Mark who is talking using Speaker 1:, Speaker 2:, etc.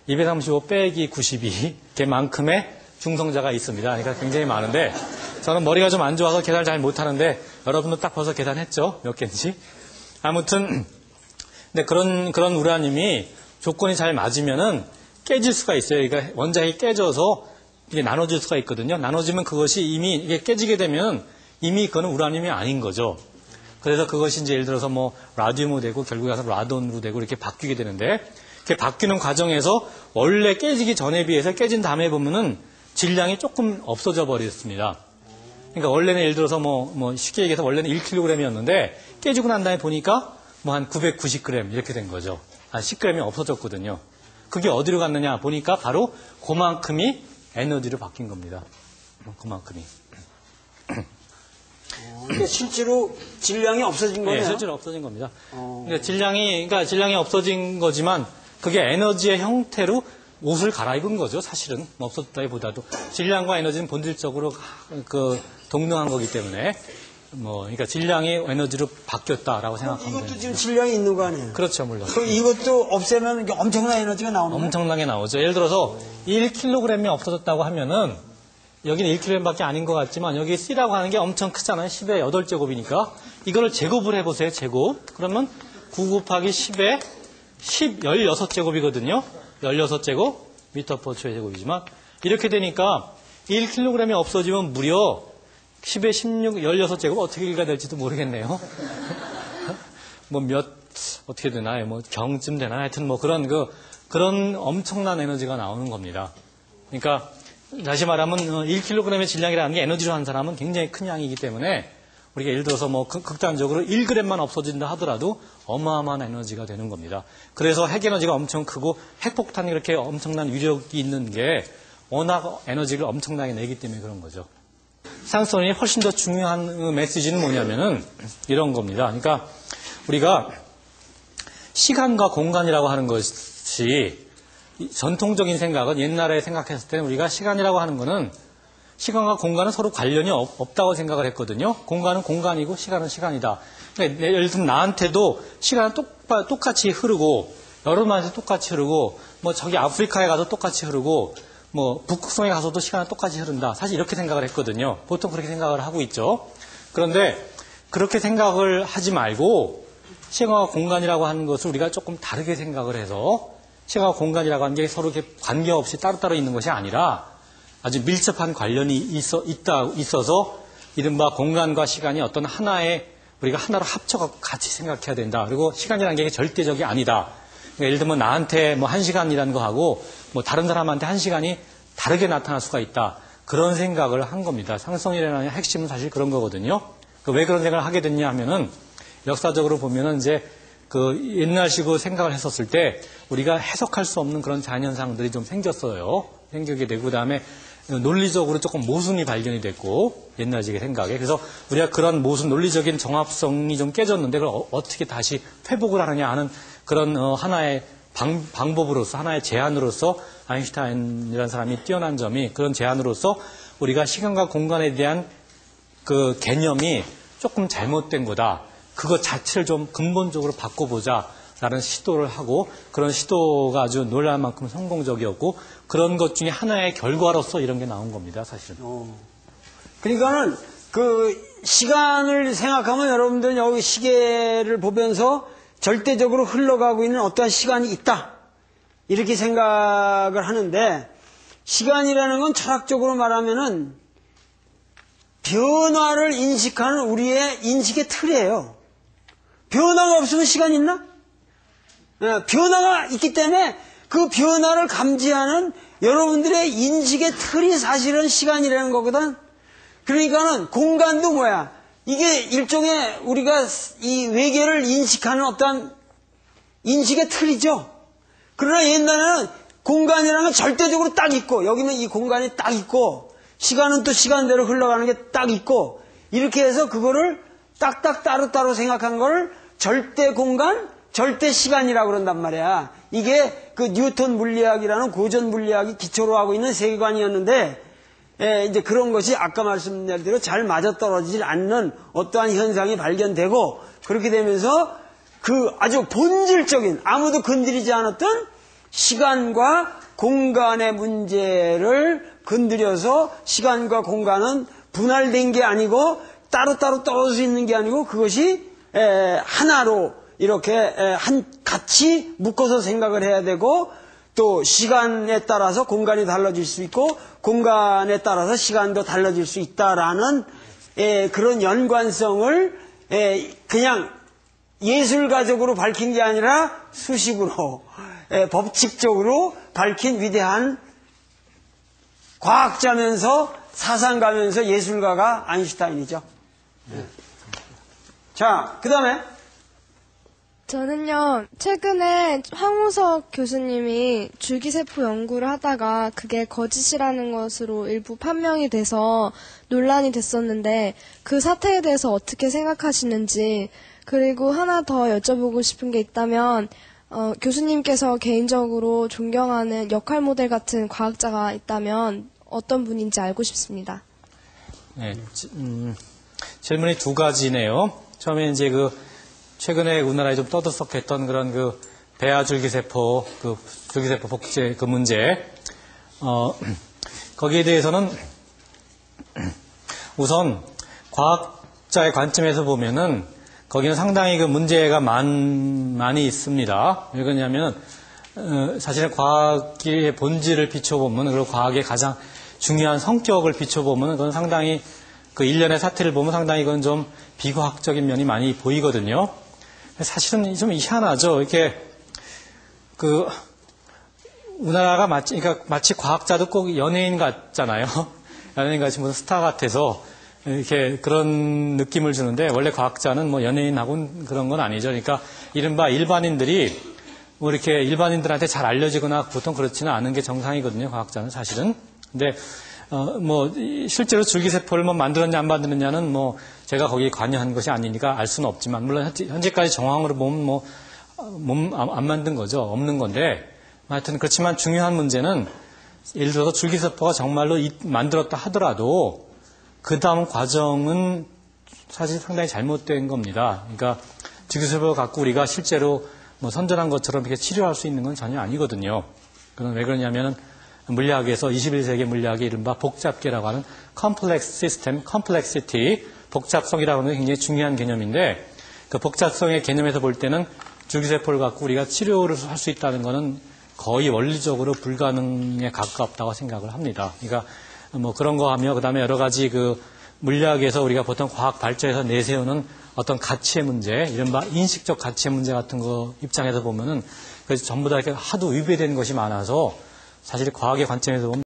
Speaker 1: 235 빼기 92 개만큼의 중성자가 있습니다. 그러니까 굉장히 많은데 저는 머리가 좀 안 좋아서 계산을 잘 못하는데 여러분도 딱 벌써 계산했죠? 몇 개인지. 아무튼 근데 그런 우라늄이 조건이 잘 맞으면은 깨질 수가 있어요. 그러니까 원자핵이 깨져서 이게 나눠질 수가 있거든요. 나눠지면 그것이 이미 이게 깨지게 되면 이미 그거는 우라늄이 아닌 거죠. 그래서 그것이 이제 예를 들어서 뭐 라듐으로 되고 결국에 가서 라돈으로 되고 이렇게 바뀌게 되는데 이렇게 바뀌는 과정에서 원래 깨지기 전에 비해서 깨진 다음에 보면은 질량이 조금 없어져 버렸습니다. 그러니까 원래는 예를 들어서 뭐 쉽게 얘기해서 원래는 1kg이었는데 깨지고 난 다음에 보니까 뭐 한 990g 이렇게 된 거죠. 한 10g이 없어졌거든요. 그게 어디로 갔느냐 보니까 바로 그만큼이 에너지로 바뀐 겁니다. 그만큼이.
Speaker 2: 그러니까 실제로 질량이 없어진 거네요.
Speaker 1: 네, 실제로 없어진 겁니다. 그러니까 질량이 없어진 거지만 그게 에너지의 형태로 옷을 갈아입은 거죠. 사실은 없었다기보다도 질량과 에너지는 본질적으로 동등한 거기 때문에 그러니까 질량이 에너지로 바뀌었다라고 생각하면
Speaker 2: 이것도
Speaker 1: 됩니다.
Speaker 2: 지금 질량이 있는 거 아니에요?
Speaker 1: 그렇죠, 물론.
Speaker 2: 그럼 이것도 없애면 엄청난 에너지가 나오는 거예요?
Speaker 1: 엄청나게 나오죠. 예를 들어서 1kg이 없어졌다고 하면은 여기는 1kg밖에 아닌 것 같지만 여기 C라고 하는 게 엄청 크잖아요. 10의 8제곱이니까 이거를 제곱을 해보세요. 제곱. 그러면 9 곱하기 10의 16제곱이거든요. 16제곱 미터/초의 제곱이지만 이렇게 되니까 1kg이 없어지면 무려 10의 16, 16제곱 어떻게 읽어야 될지도 모르겠네요. 어떻게 되나요? 경쯤 되나? 하여튼 그런 엄청난 에너지가 나오는 겁니다. 그러니까 다시 말하면 1kg의 질량이라는 게 에너지로 한 사람은 굉장히 큰 양이기 때문에 우리가 예를 들어서 극단적으로 1g만 없어진다 하더라도 어마어마한 에너지가 되는 겁니다. 그래서 핵 에너지가 엄청 크고 핵폭탄이 그렇게 엄청난 위력이 있는 게 워낙 에너지를 엄청나게 내기 때문에 그런 거죠. 상성이 훨씬 더 중요한 메시지는 뭐냐면은 이런 겁니다. 그러니까 우리가 시간과 공간이라고 하는 것이 전통적인 생각은 옛날에 생각했을 때는 우리가 시간이라고 하는 거는 시간과 공간은 서로 관련이 없다고 생각을 했거든요. 공간은 공간이고 시간은 시간이다. 그러니까 예를 들면 나한테도 시간은 똑같이 흐르고 여러분한테 똑같이 흐르고 저기 아프리카에 가서 똑같이 흐르고 북극성에 가서도 시간은 똑같이 흐른다. 사실 이렇게 생각을 했거든요. 보통 그렇게 생각을 하고 있죠. 그런데 그렇게 생각을 하지 말고 시간과 공간이라고 하는 것을 우리가 조금 다르게 생각을 해서 시간과 공간이라고 하는 게 서로 이렇게 관계없이 따로따로 있는 것이 아니라 아주 밀접한 관련이 있어서 이른바 공간과 시간이 어떤 우리가 하나로 합쳐서 같이 생각해야 된다. 그리고 시간이라는 게 절대적이 아니다. 그러니까 예를 들면 나한테 1시간이라는 거하고 다른 사람한테 1시간이 다르게 나타날 수가 있다. 그런 생각을 한 겁니다. 상성이라는 핵심은 사실 그런 거거든요. 왜 그런 생각을 하게 됐냐 하면은 역사적으로 보면은 이제 옛날식으로 생각을 했었을 때 우리가 해석할 수 없는 그런 자연현상들이 좀 생겼어요. 생기게 되고 그다음에 논리적으로 조금 모순이 발견이 됐고 옛날식의 생각에 그래서 우리가 그런 논리적인 정합성이 좀 깨졌는데 그걸 어떻게 다시 회복을 하느냐 하는 그런 하나의 방법으로서 하나의 제안으로서 아인슈타인이라는 사람이 뛰어난 점이 그런 제안으로서 우리가 시간과 공간에 대한 그 개념이 조금 잘못된 거다. 그것 자체를 좀 근본적으로 바꿔보자라는 시도를 하고 그런 시도가 아주 놀랄 만큼 성공적이었고 그런 것 중에 하나의 결과로서 이런 게 나온 겁니다, 사실은.
Speaker 2: 그러니까는 시간을 생각하면 여러분들은 여기 시계를 보면서 절대적으로 흘러가고 있는 어떠한 시간이 있다. 이렇게 생각을 하는데 시간이라는 건 철학적으로 말하면은 변화를 인식하는 우리의 인식의 틀이에요. 변화가 없으면 시간이 있나? 변화가 있기 때문에 그 변화를 감지하는 여러분들의 인식의 틀이 사실은 시간이라는 거거든. 그러니까는 공간도 뭐야? 이게 일종의 우리가 이 외계를 인식하는 어떤 인식의 틀이죠. 그러나 옛날에는 공간이라는 건 절대적으로 딱 있고 여기는 이 공간이 딱 있고 시간은 또 시간대로 흘러가는 게 딱 있고 이렇게 해서 그거를 딱딱 따로따로 생각한 걸 절대 공간, 절대 시간이라고 그런단 말이야. 이게 그 뉴턴 물리학이라는 고전 물리학이 기초로 하고 있는 세계관이었는데 이제 그런 것이 아까 말씀드린 대로 잘 맞아떨어지질 않는 어떠한 현상이 발견되고 그렇게 되면서 그 아주 본질적인 아무도 건드리지 않았던 시간과 공간의 문제를 건드려서 시간과 공간은 분할된 게 아니고 따로따로 떨어져 있는 게 아니고 그것이 하나로 이렇게 같이 묶어서 생각을 해야 되고 또 시간에 따라서 공간이 달라질 수 있고 공간에 따라서 시간도 달라질 수 있다라는 그런 연관성을 그냥 예술가적으로 밝힌 게 아니라 수식으로 법칙적으로 밝힌 위대한 과학자면서 사상가면서 예술가가 아인슈타인이죠. 자, 그 다음에
Speaker 3: 저는요, 최근에 황우석 교수님이 줄기세포 연구를 하다가 그게 거짓이라는 것으로 일부 판명이 돼서 논란이 됐었는데 그 사태에 대해서 어떻게 생각하시는지, 그리고 하나 더 여쭤보고 싶은 게 있다면 교수님께서 개인적으로 존경하는 역할 모델 같은 과학자가 있다면 어떤 분인지 알고 싶습니다.
Speaker 1: 네, 질문이 두 가지네요. 처음에 이제 최근에 우리나라에 좀 떠들썩했던 그런 배아 줄기세포, 줄기세포 복제 문제. 거기에 대해서는 우선 과학자의 관점에서 보면은 거기는 상당히 문제가 많이 있습니다. 왜 그러냐면, 사실은 과학의 본질을 비춰보면, 그리고 과학의 가장 중요한 성격을 비춰보면, 그건 상당히 일련의 사태를 보면 상당히 그건 좀 비과학적인 면이 많이 보이거든요. 사실은 좀 희한하죠. 이렇게, 우리나라가 마치 과학자도 꼭 연예인 같잖아요. 연예인 같이 무슨 스타 같아서 이렇게 그런 느낌을 주는데 원래 과학자는 연예인하고는 그런 건 아니죠. 그러니까 이른바 일반인들이 이렇게 일반인들한테 잘 알려지거나 보통 그렇지는 않은 게 정상이거든요. 과학자는 사실은. 근데 실제로 줄기세포를 만들었냐 안 만들었냐는 제가 거기에 관여한 것이 아니니까 알 수는 없지만 물론 현재까지 정황으로 보면 안 만든 거죠. 없는 건데 하여튼 그렇지만 중요한 문제는 예를 들어서 줄기세포가 정말로 만들었다 하더라도 그 다음 과정은 사실 상당히 잘못된 겁니다. 그러니까 줄기세포를 갖고 우리가 실제로 선전한 것처럼 이렇게 치료할 수 있는 건 전혀 아니거든요. 그건 왜 그러냐면은 물리학에서 21세기 물리학의 이른바 복잡계라고 하는 complex system, complexity, 복잡성이라고 하는 게 굉장히 중요한 개념인데 그 복잡성의 개념에서 볼 때는 줄기세포를 갖고 우리가 치료를 할 수 있다는 것은 거의 원리적으로 불가능에 가깝다고 생각을 합니다. 그러니까 그런 거 하며 그다음에 여러 가지 물리학에서 우리가 보통 과학 발전에서 내세우는 어떤 가치의 문제, 이른바 인식적 가치의 문제 같은 거 입장에서 보면은 전부 다 이렇게 하도 위배된 것이 많아서 사실 과학의 관점에서 보면